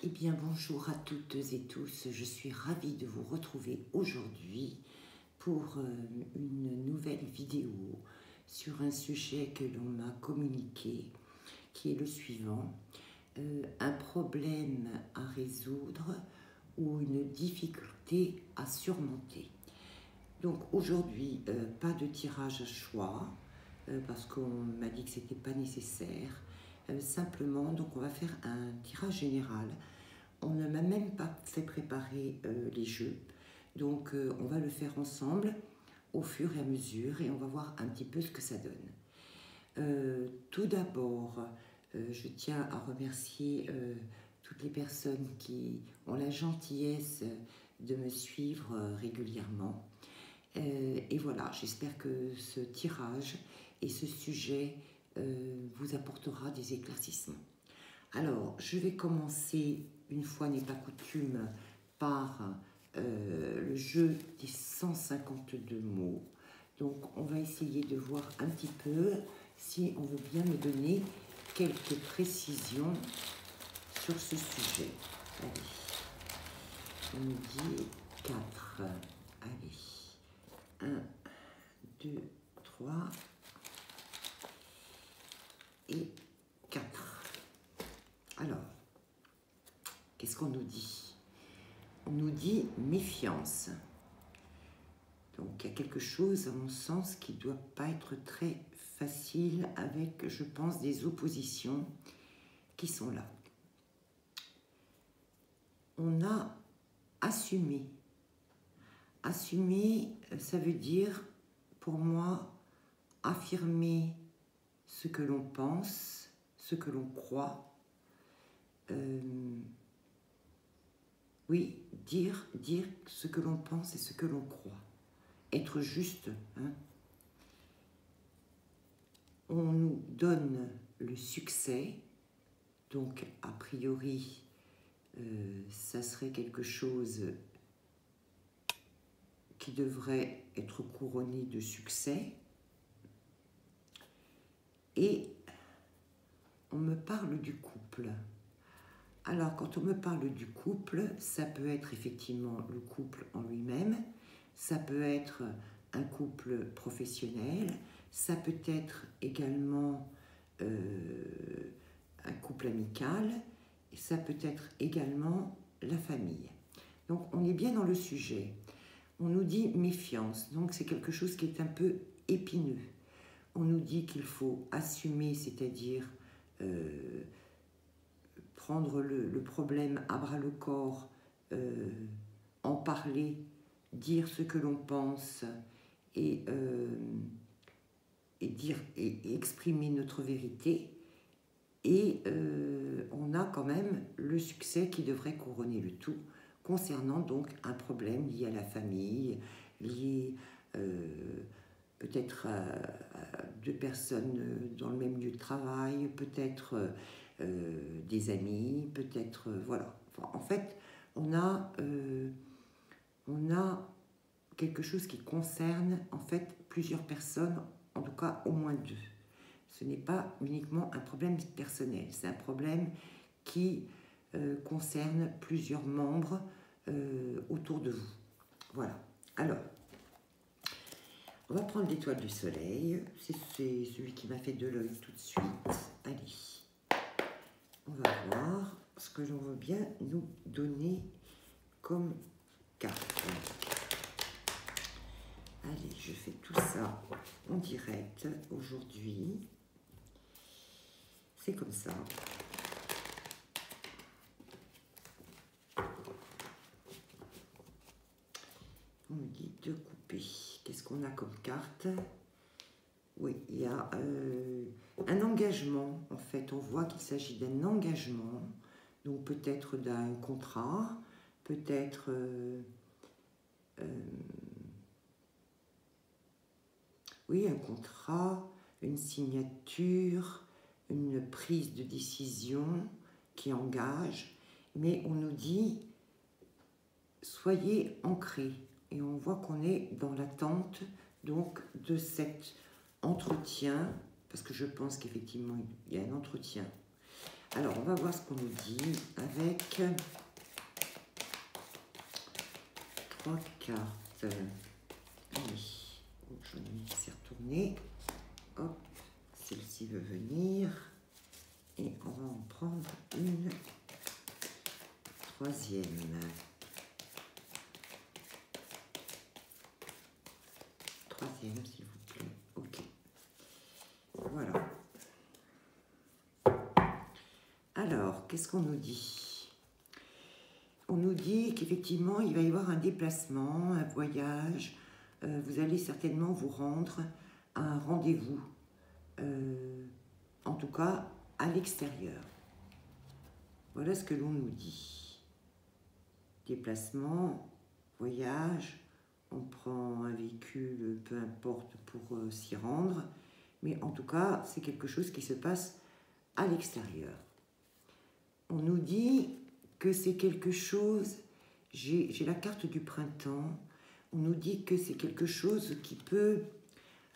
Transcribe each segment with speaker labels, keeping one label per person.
Speaker 1: Eh bien, bonjour à toutes et tous. Je suis ravie de vous retrouver aujourd'hui pour une nouvelle vidéo sur un sujet que l'on m'a communiqué, qui est le suivant. Un problème à résoudre ou une difficulté à surmonter. Donc aujourd'hui, pas de tirage à choix, parce qu'on m'a dit que ce n'était pas nécessaire. Simplement, donc on va faire un tirage général. On ne m'a même pas fait préparer les jeux, donc on va le faire ensemble au fur et à mesure et on va voir un petit peu ce que ça donne. Tout d'abord, je tiens à remercier toutes les personnes qui ont la gentillesse de me suivre régulièrement. Et voilà, j'espère que ce tirage et ce sujet vous apportera des éclaircissements. Alors, je vais commencer, une fois n'est pas coutume, par le jeu des 152 mots. Donc, on va essayer de voir un petit peu si on veut bien me donner quelques précisions sur ce sujet. Allez, on nous dit 4. Allez, 1, 2, 3 et 4. Alors, qu'est-ce qu'on nous dit? On nous dit méfiance. Donc, il y a quelque chose, à mon sens, qui ne doit pas être très facile avec, je pense, des oppositions qui sont là. On a assumé. Assumer, ça veut dire, pour moi, affirmer ce que l'on pense, ce que l'on croit. Oui, dire ce que l'on pense et ce que l'on croit. Être juste. Hein. On nous donne le succès, donc a priori, ça serait quelque chose qui devrait être couronné de succès. Et on me parle du couple. Alors, quand on me parle du couple, ça peut être effectivement le couple en lui-même, ça peut être un couple professionnel, ça peut être également un couple amical, et ça peut être également la famille. Donc, on est bien dans le sujet. On nous dit méfiance, donc c'est quelque chose qui est un peu épineux. On nous dit qu'il faut assumer, c'est-à-dire prendre le problème à bras-le-corps, en parler, dire ce que l'on pense et exprimer notre vérité. Et on a quand même le succès qui devrait couronner le tout, concernant donc un problème lié à la famille, lié peut-être à deux personnes dans le même lieu de travail, peut-être des amis, peut-être, voilà. Enfin, en fait, on a quelque chose qui concerne en fait plusieurs personnes, en tout cas au moins 2. Ce n'est pas uniquement un problème personnel, c'est un problème qui concerne plusieurs membres autour de vous. Voilà. Alors, on va prendre l'étoile du soleil. C'est celui qui m'a fait de l'œil tout de suite. Allez, on va voir ce que l'on veut bien nous donner comme carte. Allez, je fais tout ça en direct aujourd'hui. C'est comme ça. On me dit de couper. Qu'est-ce qu'on a comme carte? Oui, il y a un engagement. En fait, on voit qu'il s'agit d'un engagement. Donc peut-être d'un contrat, peut-être oui, un contrat, une signature, une prise de décision qui engage. Mais on nous dit, soyez ancrés. Et on voit qu'on est dans l'attente donc de cet entretien, parce que je pense qu'effectivement il y a un entretien Alors, on va voir ce qu'on nous dit avec 3 cartes. Allez, oh, j'en ai mis qui s'est retourné. Hop, celle-ci veut venir. Et on va en prendre une troisième. Troisième, s'il vous plaît. Ok. Voilà. Alors, qu'est-ce qu'on nous dit? On nous dit qu'effectivement, il va y avoir un déplacement, un voyage. Vous allez certainement vous rendre à un rendez-vous. En tout cas, à l'extérieur. Voilà ce que l'on nous dit. Déplacement, voyage, on prend un véhicule, peu importe, pour s'y rendre. Mais en tout cas, c'est quelque chose qui se passe à l'extérieur. On nous dit que c'est quelque chose, j'ai la carte du printemps, on nous dit que c'est quelque chose qui peut...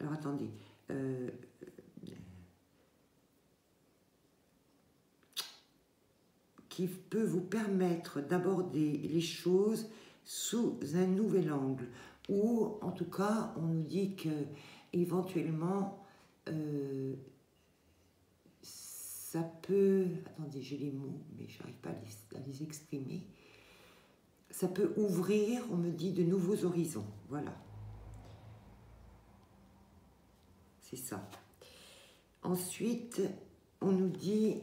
Speaker 1: Alors attendez, qui peut vous permettre d'aborder les choses sous un nouvel angle. Ou en tout cas, on nous dit que éventuellement, ça peut... Attendez, j'ai les mots, mais je n'arrive pas à les exprimer. Ça peut ouvrir, on me dit, de nouveaux horizons. Voilà. C'est ça. Ensuite, on nous dit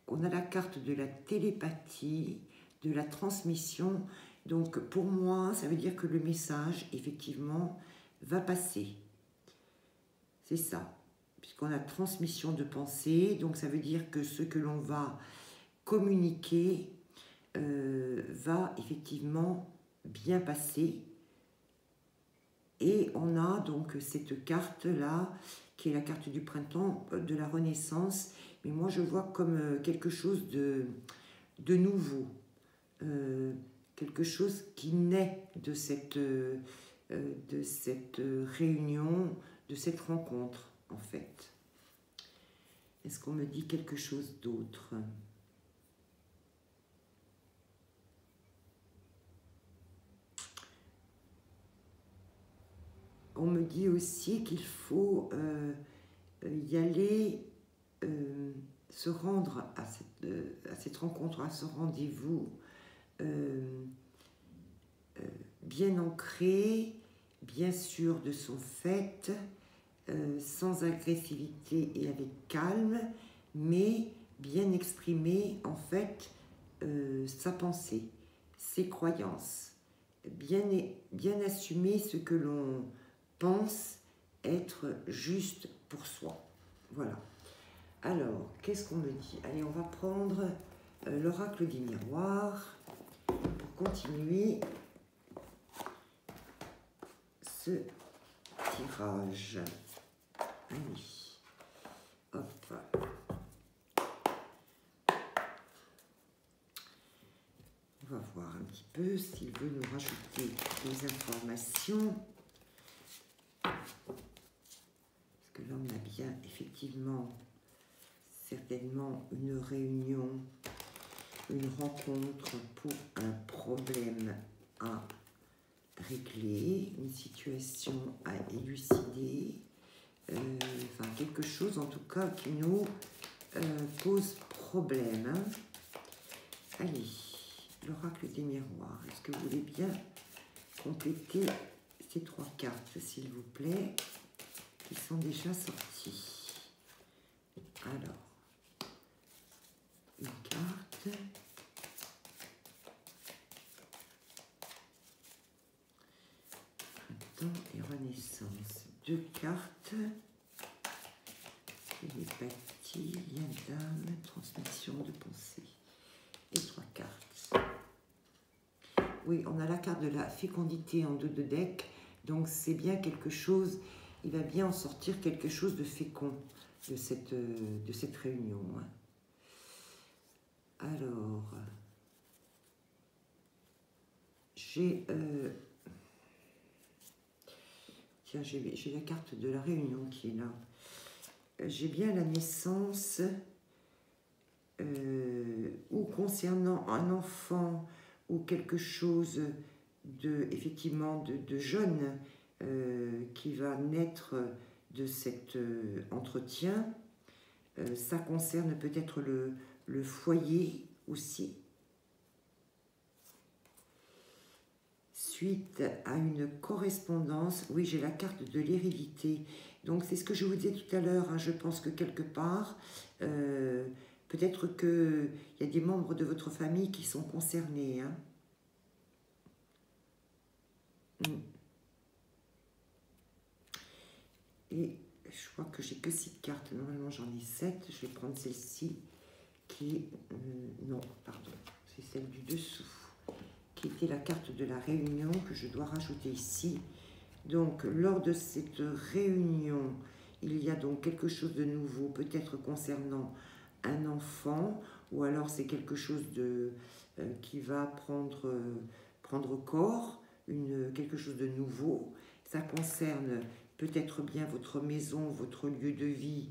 Speaker 1: qu'on a la carte de la télépathie, de la transmission. Donc, pour moi, ça veut dire que le message, effectivement, va passer. C'est ça. Puisqu'on a transmission de pensée, donc ça veut dire que ce que l'on va communiquer va effectivement bien passer. Et on a donc cette carte-là, qui est la carte du printemps, de la Renaissance. Mais moi, je vois comme quelque chose de nouveau. Quelque chose qui naît de cette réunion, de cette rencontre, en fait. Est-ce qu'on me dit quelque chose d'autre ? On me dit aussi qu'il faut y aller, se rendre à cette rencontre, à ce rendez-vous bien ancré, bien sûr de son fait, sans agressivité et avec calme, mais bien exprimer en fait sa pensée, ses croyances, bien assumer ce que l'on pense être juste pour soi. Voilà. Alors, qu'est-ce qu'on me dit? Allez, on va prendre l'oracle du miroir pour continuer ce tirage. Allez, hop. On va voir un petit peu s'il veut nous rajouter des informations. Parce que là, on a bien, effectivement, certainement une réunion, une rencontre pour un problème à régler, une situation à élucider, enfin quelque chose en tout cas qui nous pose problème. Hein. Allez, l'oracle des miroirs. Est-ce que vous voulez bien compléter ces 3 cartes, s'il vous plaît, qui sont déjà sorties? Alors, une carte. Printemps et Renaissance. 2 cartes. Télépathie, lien d'âme, transmission de pensée. Et 3 cartes. Oui, on a la carte de la fécondité en 2 de deck. Donc c'est bien quelque chose, il va bien en sortir quelque chose de fécond de cette réunion. Hein. Alors, j'ai la carte de la réunion qui est là. J'ai bien la naissance ou concernant un enfant ou quelque chose effectivement de jeune qui va naître de cet entretien. Ça concerne peut-être le foyer aussi. Suite à une correspondance, oui, j'ai la carte de l'hérédité. Donc c'est ce que je vous disais tout à l'heure, hein, je pense que quelque part, peut-être qu'il y a des membres de votre famille qui sont concernés. Hein. Et je crois que j'ai que 6 cartes, normalement j'en ai 7, je vais prendre celle-ci, qui est, non, pardon, c'est celle du dessous, qui était la carte de la réunion que je dois rajouter ici. Donc, lors de cette réunion, il y a donc quelque chose de nouveau, peut-être concernant un enfant, ou alors c'est quelque chose qui va prendre corps, quelque chose de nouveau. Ça concerne peut-être bien votre maison, votre lieu de vie,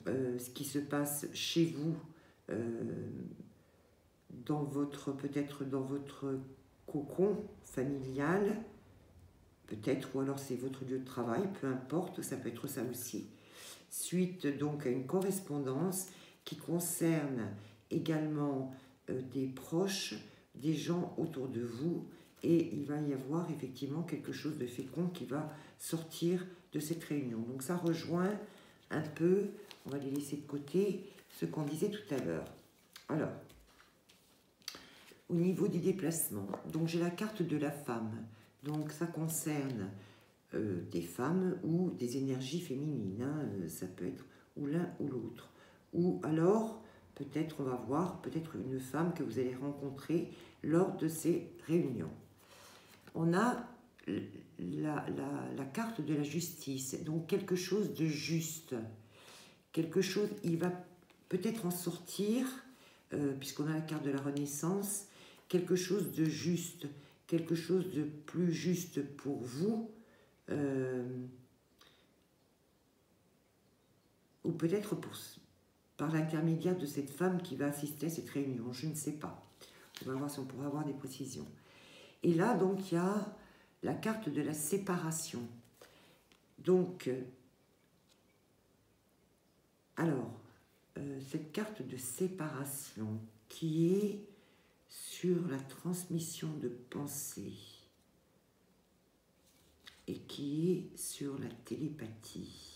Speaker 1: ce qui se passe chez vous, peut-être dans votre cocon familial, peut-être, ou alors c'est votre lieu de travail, peu importe, ça peut être ça aussi. Suite donc à une correspondance qui concerne également des proches, des gens autour de vous, et il va y avoir effectivement quelque chose de fécond qui va sortir de cette réunion. Donc ça rejoint un peu, on va les laisser de côté, ce qu'on disait tout à l'heure. Alors, au niveau du déplacement, donc j'ai la carte de la femme. Donc ça concerne des femmes ou des énergies féminines, hein, ça peut être ou l'un ou l'autre. Ou alors, peut-être on va voir, peut-être une femme que vous allez rencontrer lors de ces réunions. On a la carte de la justice, donc quelque chose de juste, quelque chose, il va peut-être en sortir, puisqu'on a la carte de la Renaissance, quelque chose de juste, quelque chose de plus juste pour vous, ou peut-être par l'intermédiaire de cette femme qui va assister à cette réunion, je ne sais pas. On va voir si on pourra avoir des précisions. Et là, donc, il y a la carte de la séparation. Donc, alors, cette carte de séparation qui est sur la transmission de pensée et qui est sur la télépathie.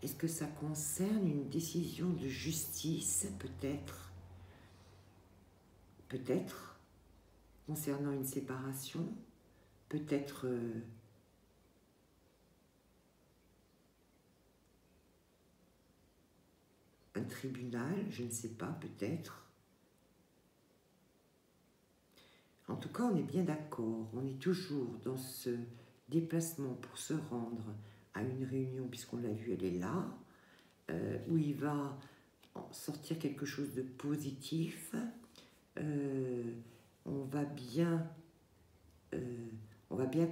Speaker 1: Est-ce que ça concerne une décision de justice, peut-être? Peut-être, concernant une séparation, peut-être un tribunal, je ne sais pas, peut-être. En tout cas, on est bien d'accord, on est toujours dans ce déplacement pour se rendre à une réunion, puisqu'on l'a vu, elle est là, où il va sortir quelque chose de positif. On va bien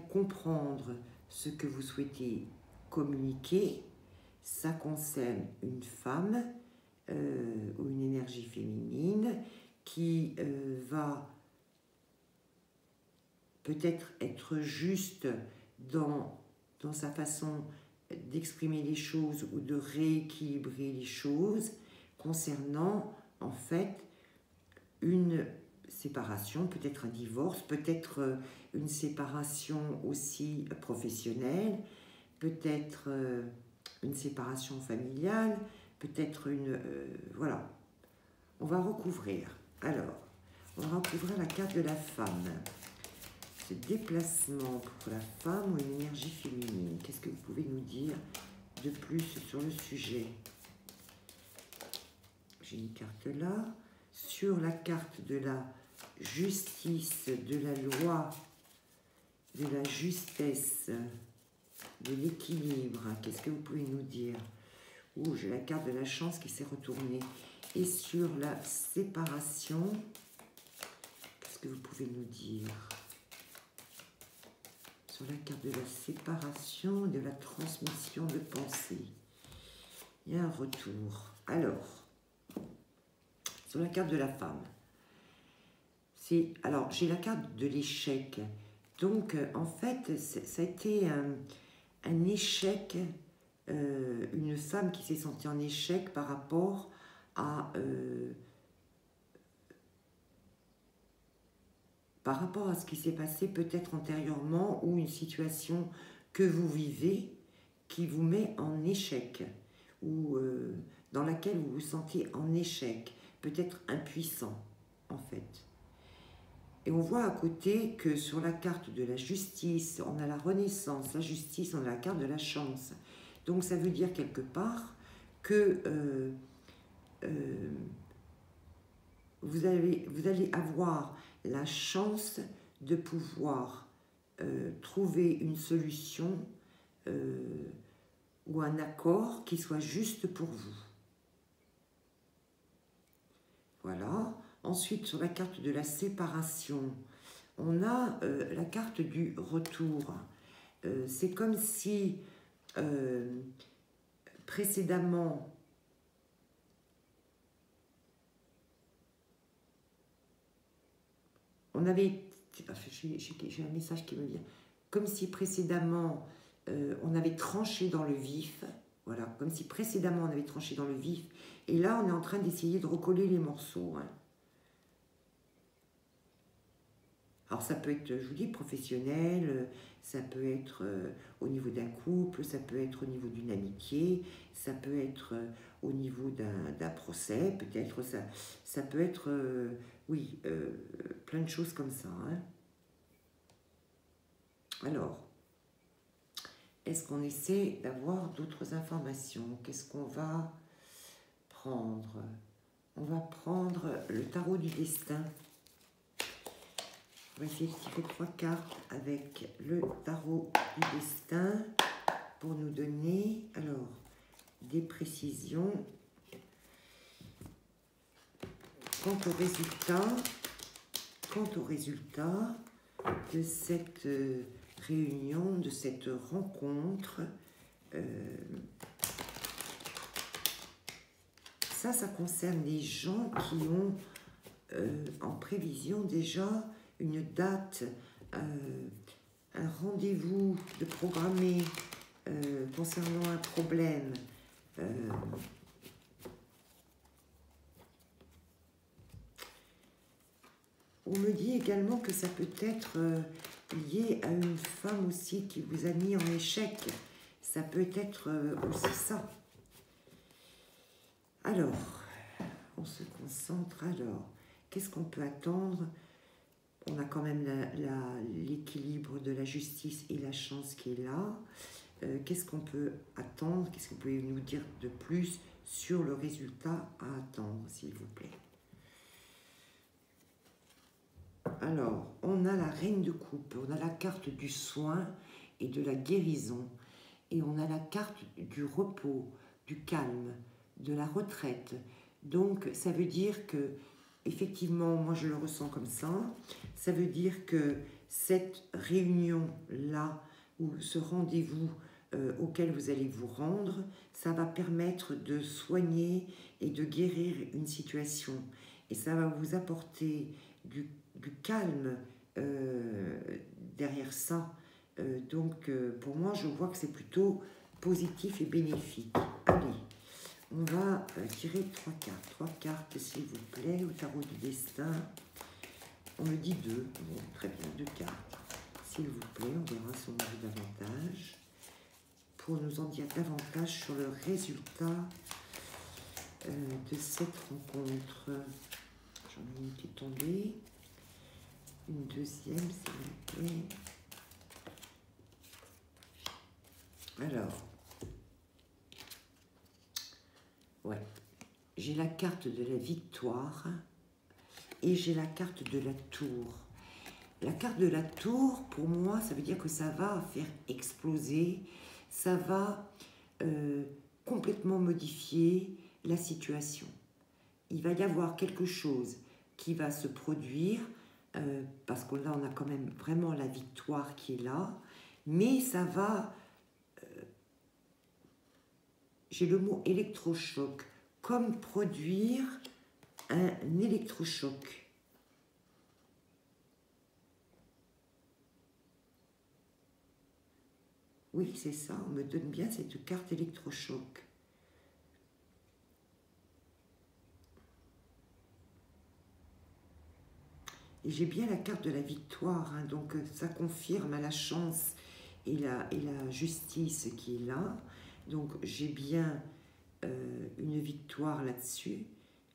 Speaker 1: comprendre ce que vous souhaitez communiquer. Ça concerne une femme ou une énergie féminine qui va peut-être être juste dans sa façon d'exprimer les choses ou de rééquilibrer les choses concernant en fait une séparation, peut-être un divorce, peut-être une séparation aussi professionnelle, peut-être une séparation familiale, peut-être une... voilà. On va recouvrir. Alors, on va recouvrir la carte de la femme. Ce déplacement pour la femme ou une énergie féminine. Qu'est-ce que vous pouvez nous dire de plus sur le sujet? J'ai une carte là. Sur la carte de la justice, de la loi, de la justesse, de l'équilibre, qu'est-ce que vous pouvez nous dire? Oh, j'ai la carte de la chance qui s'est retournée. Et sur la séparation, qu'est-ce que vous pouvez nous dire sur la carte de la séparation, de la transmission de pensée. Il y a un retour. Alors, sur la carte de la femme, alors j'ai la carte de l'échec. Donc, en fait, ça a été un échec, une femme qui s'est sentie en échec par rapport à ce qui s'est passé peut-être antérieurement, ou une situation que vous vivez qui vous met en échec, ou dans laquelle vous vous sentez en échec, peut-être impuissant en fait. Et on voit à côté que sur la carte de la justice, on a la renaissance, la justice, on a la carte de la chance. Donc ça veut dire quelque part que vous allez avoir la chance de pouvoir trouver une solution ou un accord qui soit juste pour vous. Voilà. Ensuite, sur la carte de la séparation, on a la carte du retour. C'est comme si précédemment, on avait... J'ai un message qui me vient. Comme si précédemment, on avait tranché dans le vif. Voilà, comme si précédemment, on avait tranché dans le vif. Et là, on est en train d'essayer de recoller les morceaux. Hein. Alors, ça peut être, je vous dis, professionnel, ça peut être au niveau d'un couple, ça peut être au niveau d'une amitié, ça peut être au niveau d'un procès, peut-être, ça peut être, oui, plein de choses comme ça. Hein. Alors, est-ce qu'on essaie d'avoir d'autres informations? Qu'est-ce qu'on va prendre? On va prendre le tarot du destin. On va essayer de tirer 3 cartes avec le tarot du destin pour nous donner alors des précisions quant au résultat de cette réunion, de cette rencontre. Ça concerne les gens qui ont en prévision déjà une date, un rendez-vous de programmer concernant un problème. On me dit également que ça peut être lié à une femme aussi qui vous a mis en échec. Ça peut être aussi ça. Alors, on se concentre. Alors, qu'est-ce qu'on peut attendre? On a quand même l'équilibre de la justice et la chance qui est là. Qu'est-ce qu'on peut attendre? Qu'est-ce que vous pouvez nous dire de plus sur le résultat à attendre, s'il vous plaît? Alors, on a la reine de coupe, on a la carte du soin et de la guérison, et on a la carte du repos, du calme, de la retraite. Donc, ça veut dire que, effectivement, moi je le ressens comme ça veut dire que cette réunion-là, ou ce rendez-vous auquel vous allez vous rendre, ça va permettre de soigner et de guérir une situation. Et ça va vous apporter du calme derrière ça. Donc, pour moi, je vois que c'est plutôt positif et bénéfique. Allez, on va tirer 3 cartes. 3 cartes, s'il vous plaît, au tarot du destin. On me dit 2. Bon, très bien, 2 cartes. S'il vous plaît, on verra si on a vu davantage. Pour nous en dire davantage sur le résultat de cette rencontre. J'en ai une qui est tombée. Une deuxième, s'il vous plaît. Alors, ouais, j'ai la carte de la victoire et j'ai la carte de la tour. La carte de la tour, pour moi, ça veut dire que ça va faire exploser, ça va complètement modifier la situation. Il va y avoir quelque chose qui va se produire, parce que là, on a quand même vraiment la victoire qui est là, mais ça va, j'ai le mot électrochoc, comme produire un électrochoc. Oui, c'est ça, on me donne bien cette carte électrochoc. Et j'ai bien la carte de la victoire, hein, donc ça confirme la chance et la justice qui est là. Donc j'ai bien une victoire là-dessus,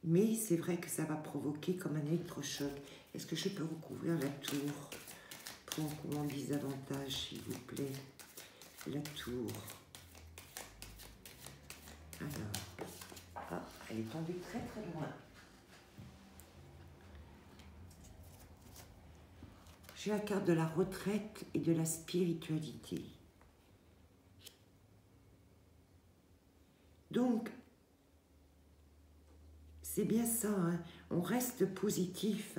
Speaker 1: mais c'est vrai que ça va provoquer comme un électrochoc. Est-ce que je peux recouvrir la tour pour qu'on en dise davantage, s'il vous plaît? La tour. Alors, ah, elle est tombée très très loin. J'ai la carte de la retraite et de la spiritualité. Donc, c'est bien ça, hein. On reste positif,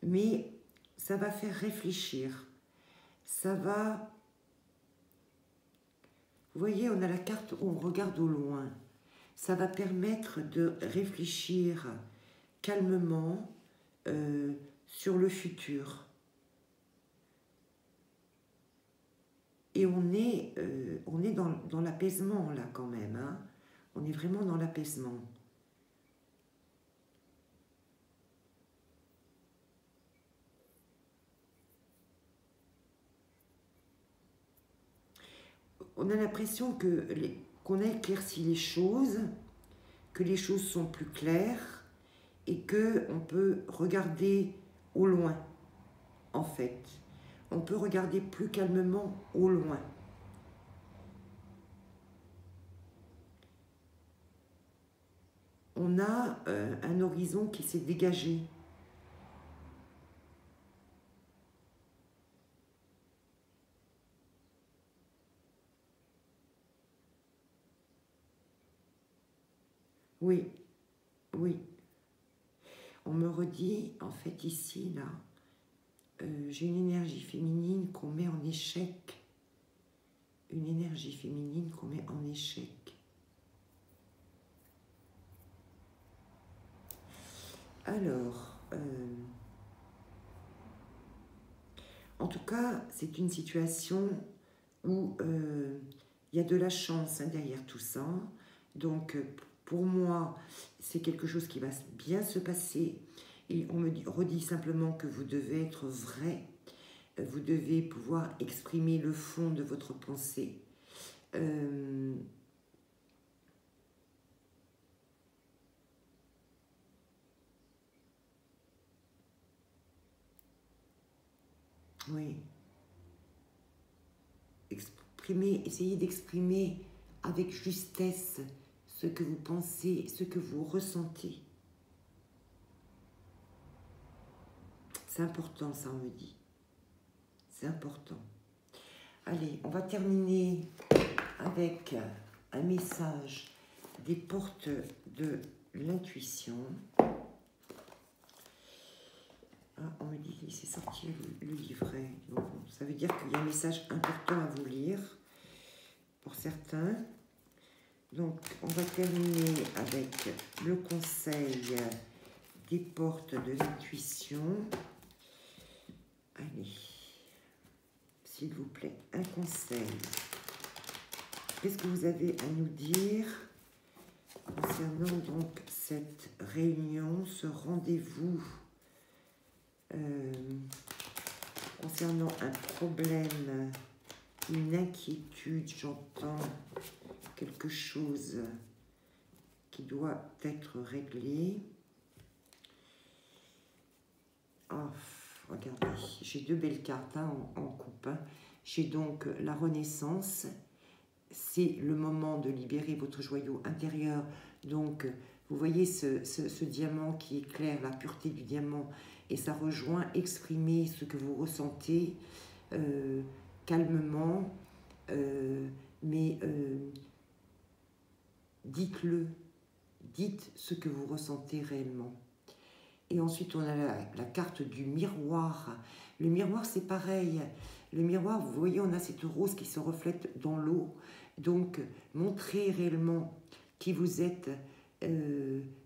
Speaker 1: mais ça va faire réfléchir. Ça va... Vous voyez, on a la carte où on regarde au loin. Ça va permettre de réfléchir calmement sur le futur. Et on est dans l'apaisement, là, quand même. Hein. On est vraiment dans l'apaisement. On a l'impression qu'on a éclairci les choses, que les choses sont plus claires et qu'on peut regarder au loin, en fait. On peut regarder plus calmement au loin. On a un horizon qui s'est dégagé. Oui, oui. On me redit, en fait, ici, là, j'ai une énergie féminine qu'on met en échec. Une énergie féminine qu'on met en échec. Alors, en tout cas, c'est une situation où il y a de la chance hein, derrière tout ça. Donc, pour moi, c'est quelque chose qui va bien se passer. Et on me redit simplement que vous devez être vrai. Vous devez pouvoir exprimer le fond de votre pensée. Oui. Essayez d'exprimer avec justesse ce que vous pensez, ce que vous ressentez. C'est important, ça, on me dit. C'est important. Allez, on va terminer avec un message des portes de l'intuition. Ah, on me dit laissez sortir le livret. Donc, ça veut dire qu'il y a un message important à vous lire pour certains. Donc, on va terminer avec le conseil des portes de l'intuition. Allez, s'il vous plaît, un conseil. Qu'est-ce que vous avez à nous dire concernant donc cette réunion, ce rendez-vous, concernant un problème, une inquiétude, j'entends quelque chose qui doit être réglé. Oh, regardez, j'ai deux belles cartes hein, en coupe. Hein. J'ai donc la renaissance. C'est le moment de libérer votre joyau intérieur. Donc, vous voyez ce diamant qui éclaire la pureté du diamant et ça rejoint exprimer ce que vous ressentez calmement, mais dites-le, dites ce que vous ressentez réellement. Et ensuite, on a la carte du miroir. Le miroir, c'est pareil. Le miroir, vous voyez, on a cette rose qui se reflète dans l'eau. Donc, montrez réellement qui vous êtes.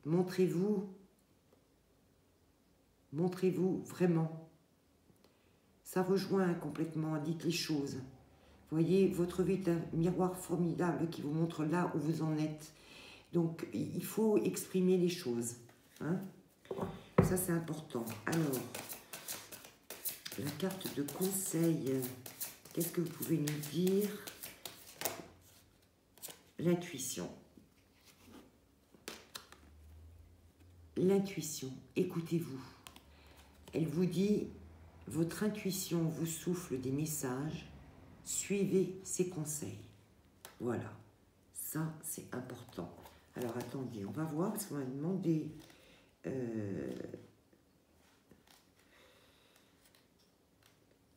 Speaker 1: Montrez-vous vraiment. Ça rejoint complètement, dites les choses. Vous voyez, votre vie est un miroir formidable qui vous montre là où vous en êtes. Donc, il faut exprimer les choses. Hein? Ça, c'est important. Alors, la carte de conseil, qu'est-ce que vous pouvez nous dire? L'intuition. L'intuition, écoutez-vous. Elle vous dit, votre intuition vous souffle des messages, suivez ses conseils. Voilà, ça c'est important. Alors attendez, on va voir, parce qu'on m'a demandé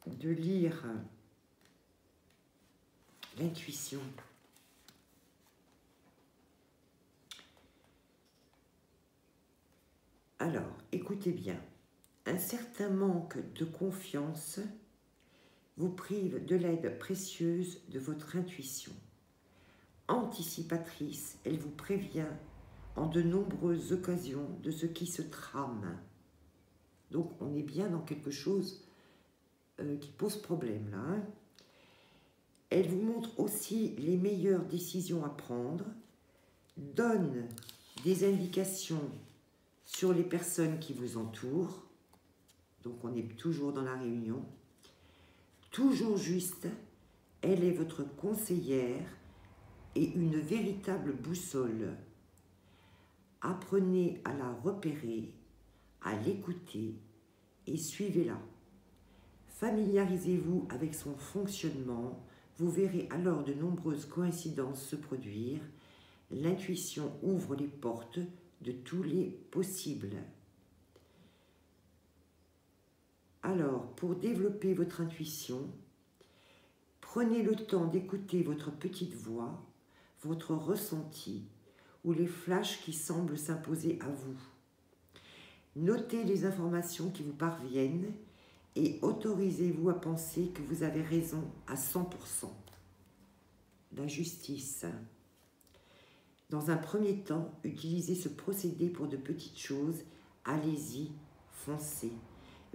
Speaker 1: de lire l'intuition. Alors, écoutez bien, un certain manque de confiance vous prive de l'aide précieuse de votre intuition. Anticipatrice, elle vous prévient en de nombreuses occasions de ce qui se trame. Donc, on est bien dans quelque chose qui pose problème, là. Hein. Elle vous montre aussi les meilleures décisions à prendre, donne des indications sur les personnes qui vous entourent. Donc, on est toujours dans la réunion. Toujours juste, elle est votre conseillère et une véritable boussole. Apprenez à la repérer, à l'écouter et suivez-la. Familiarisez-vous avec son fonctionnement, vous verrez alors de nombreuses coïncidences se produire. L'intuition ouvre les portes de tous les possibles. Alors, pour développer votre intuition, prenez le temps d'écouter votre petite voix, votre ressenti ou les flashs qui semblent s'imposer à vous. Notez les informations qui vous parviennent et autorisez-vous à penser que vous avez raison à 100%. La justice. Dans un premier temps, utilisez ce procédé pour de petites choses. Allez-y, foncez.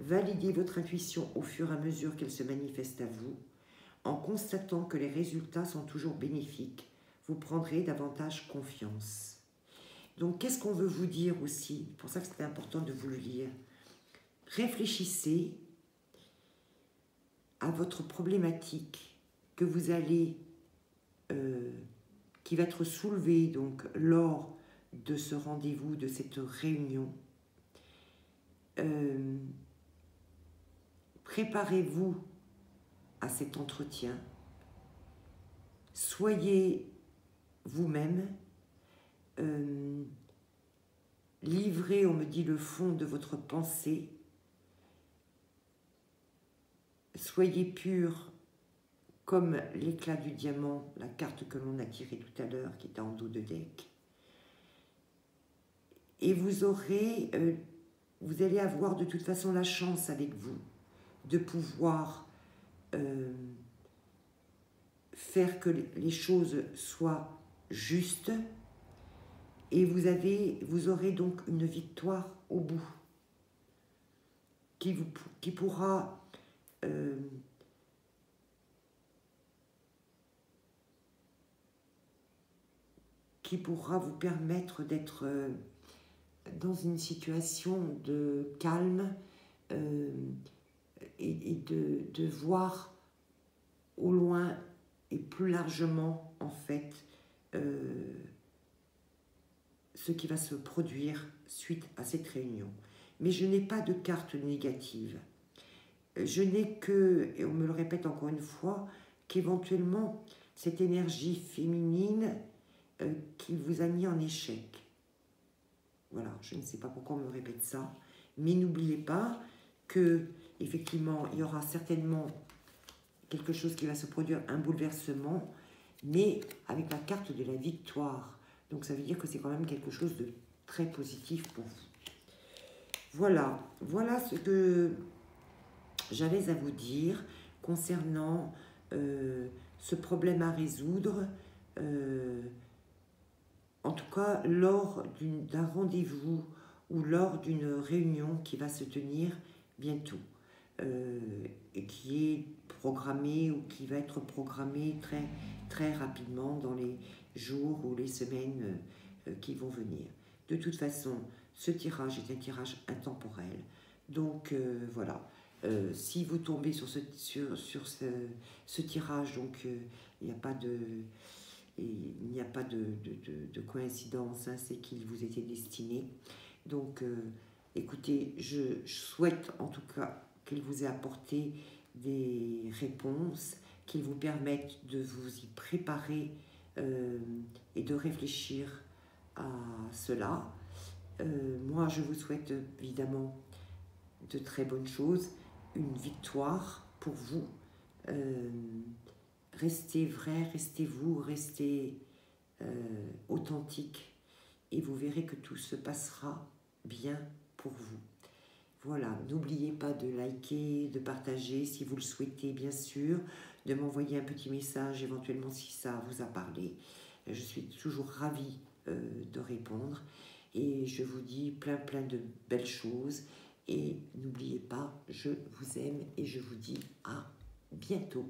Speaker 1: Validez votre intuition au fur et à mesure qu'elle se manifeste à vous. En constatant que les résultats sont toujours bénéfiques, vous prendrez davantage confiance. Donc, qu'est-ce qu'on veut vous dire aussi? C'est pour ça que c'était important de vous le lire. Réfléchissez à votre problématique que vous allez, qui va être soulevée donc lors de ce rendez-vous, de cette réunion. Préparez-vous à cet entretien. Soyez vous-même. Livrez, on me dit, le fond de votre pensée. Soyez pur comme l'éclat du diamant, la carte que l'on a tirée tout à l'heure, qui est en dos de deck. Et vous aurez, vous allez avoir de toute façon la chance avec vous de pouvoir faire que les choses soient justes, et vous aurez donc une victoire au bout qui pourra vous permettre d'être dans une situation de calme et de voir au loin et plus largement en fait ce qui va se produire suite à cette réunion. Mais je n'ai pas de carte négative. Je n'ai que, et on me le répète encore une fois, qu'éventuellement cette énergie féminine qui vous a mis en échec. Voilà, je ne sais pas pourquoi on me répète ça, mais n'oubliez pas que effectivement il y aura certainement quelque chose qui va se produire, un bouleversement, mais avec la carte de la victoire. Donc ça veut dire que c'est quand même quelque chose de très positif pour vous. Voilà, voilà ce que j'avais à vous dire. concernant ce problème à résoudre, en tout cas lors d'un rendez-vous ou lors d'une réunion qui va se tenir bientôt, et qui est programmée ou qui va être programmée très rapidement dans les jours ou les semaines qui vont venir. De toute façon, ce tirage est un tirage intemporel. Donc voilà, si vous tombez sur ce tirage, donc il n'y a pas de coïncidence, hein, c'est qu'il vous était destiné. Donc écoutez, je souhaite en tout cas qu'il vous ait apporté des réponses, qu'ils vous permettent de vous y préparer et de réfléchir à cela. Moi, je vous souhaite évidemment de très bonnes choses, une victoire pour vous. Restez vrai, restez vous, restez authentique et vous verrez que tout se passera bien pour vous. Voilà, n'oubliez pas de liker, de partager si vous le souhaitez bien sûr, de m'envoyer un petit message éventuellement si ça vous a parlé. Je suis toujours ravie de répondre et je vous dis plein de belles choses et n'oubliez pas, je vous aime et je vous dis à bientôt.